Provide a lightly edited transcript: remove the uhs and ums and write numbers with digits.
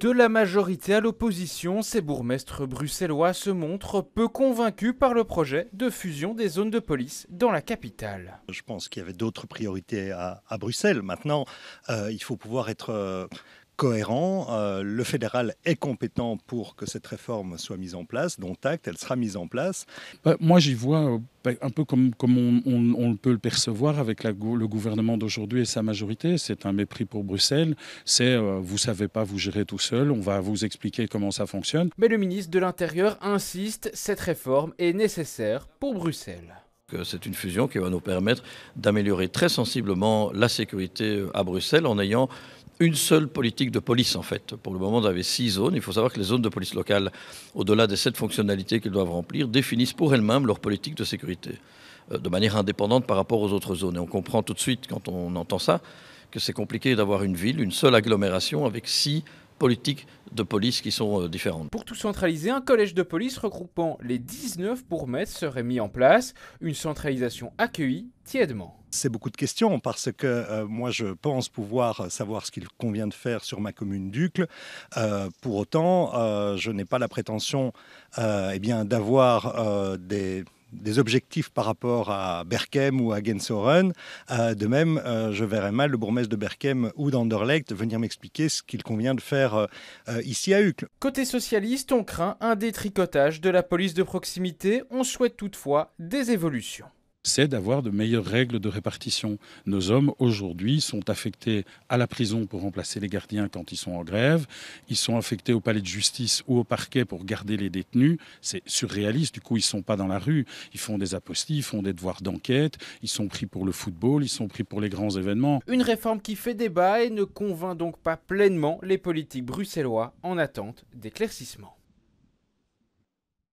De la majorité à l'opposition, ces bourgmestres bruxellois se montrent peu convaincus par le projet de fusion des zones de police dans la capitale. Je pense qu'il y avait d'autres priorités à Bruxelles. Maintenant, il faut pouvoir être cohérent. Le fédéral est compétent pour que cette réforme soit mise en place, dont acte, elle sera mise en place. Moi, j'y vois un peu comme on peut le percevoir avec le gouvernement d'aujourd'hui et sa majorité. C'est un mépris pour Bruxelles. C'est vous savez pas vous gérer tout seul, on va vous expliquer comment ça fonctionne. Mais le ministre de l'Intérieur insiste, cette réforme est nécessaire pour Bruxelles. C'est une fusion qui va nous permettre d'améliorer très sensiblement la sécurité à Bruxelles en ayant une seule politique de police en fait. Pour le moment, vous avez 6 zones. Il faut savoir que les zones de police locale, au-delà des 7 fonctionnalités qu'elles doivent remplir, définissent pour elles-mêmes leur politique de sécurité, de manière indépendante par rapport aux autres zones. Et on comprend tout de suite, quand on entend ça, que c'est compliqué d'avoir une ville, une seule agglomération avec 6 politiques de police qui sont différentes. Pour tout centraliser, un collège de police regroupant les 19 bourgmestres serait mis en place, une centralisation accueillie tièdement. C'est beaucoup de questions parce que moi je pense pouvoir savoir ce qu'il convient de faire sur ma commune d'Uccle. Pour autant, je n'ai pas la prétention d'avoir des objectifs par rapport à Berchem ou à Gensoren. De même, je verrais mal le bourgmestre de Berchem ou d'Anderlecht venir m'expliquer ce qu'il convient de faire ici à Uccle. Côté socialiste, on craint un détricotage de la police de proximité. On souhaite toutefois des évolutions. C'est d'avoir de meilleures règles de répartition. Nos hommes, aujourd'hui, sont affectés à la prison pour remplacer les gardiens quand ils sont en grève. Ils sont affectés au palais de justice ou au parquet pour garder les détenus. C'est surréaliste. Du coup, ils ne sont pas dans la rue. Ils font des apostilles, ils font des devoirs d'enquête. Ils sont pris pour le football, ils sont pris pour les grands événements. Une réforme qui fait débat et ne convainc donc pas pleinement les politiques bruxellois en attente d'éclaircissement.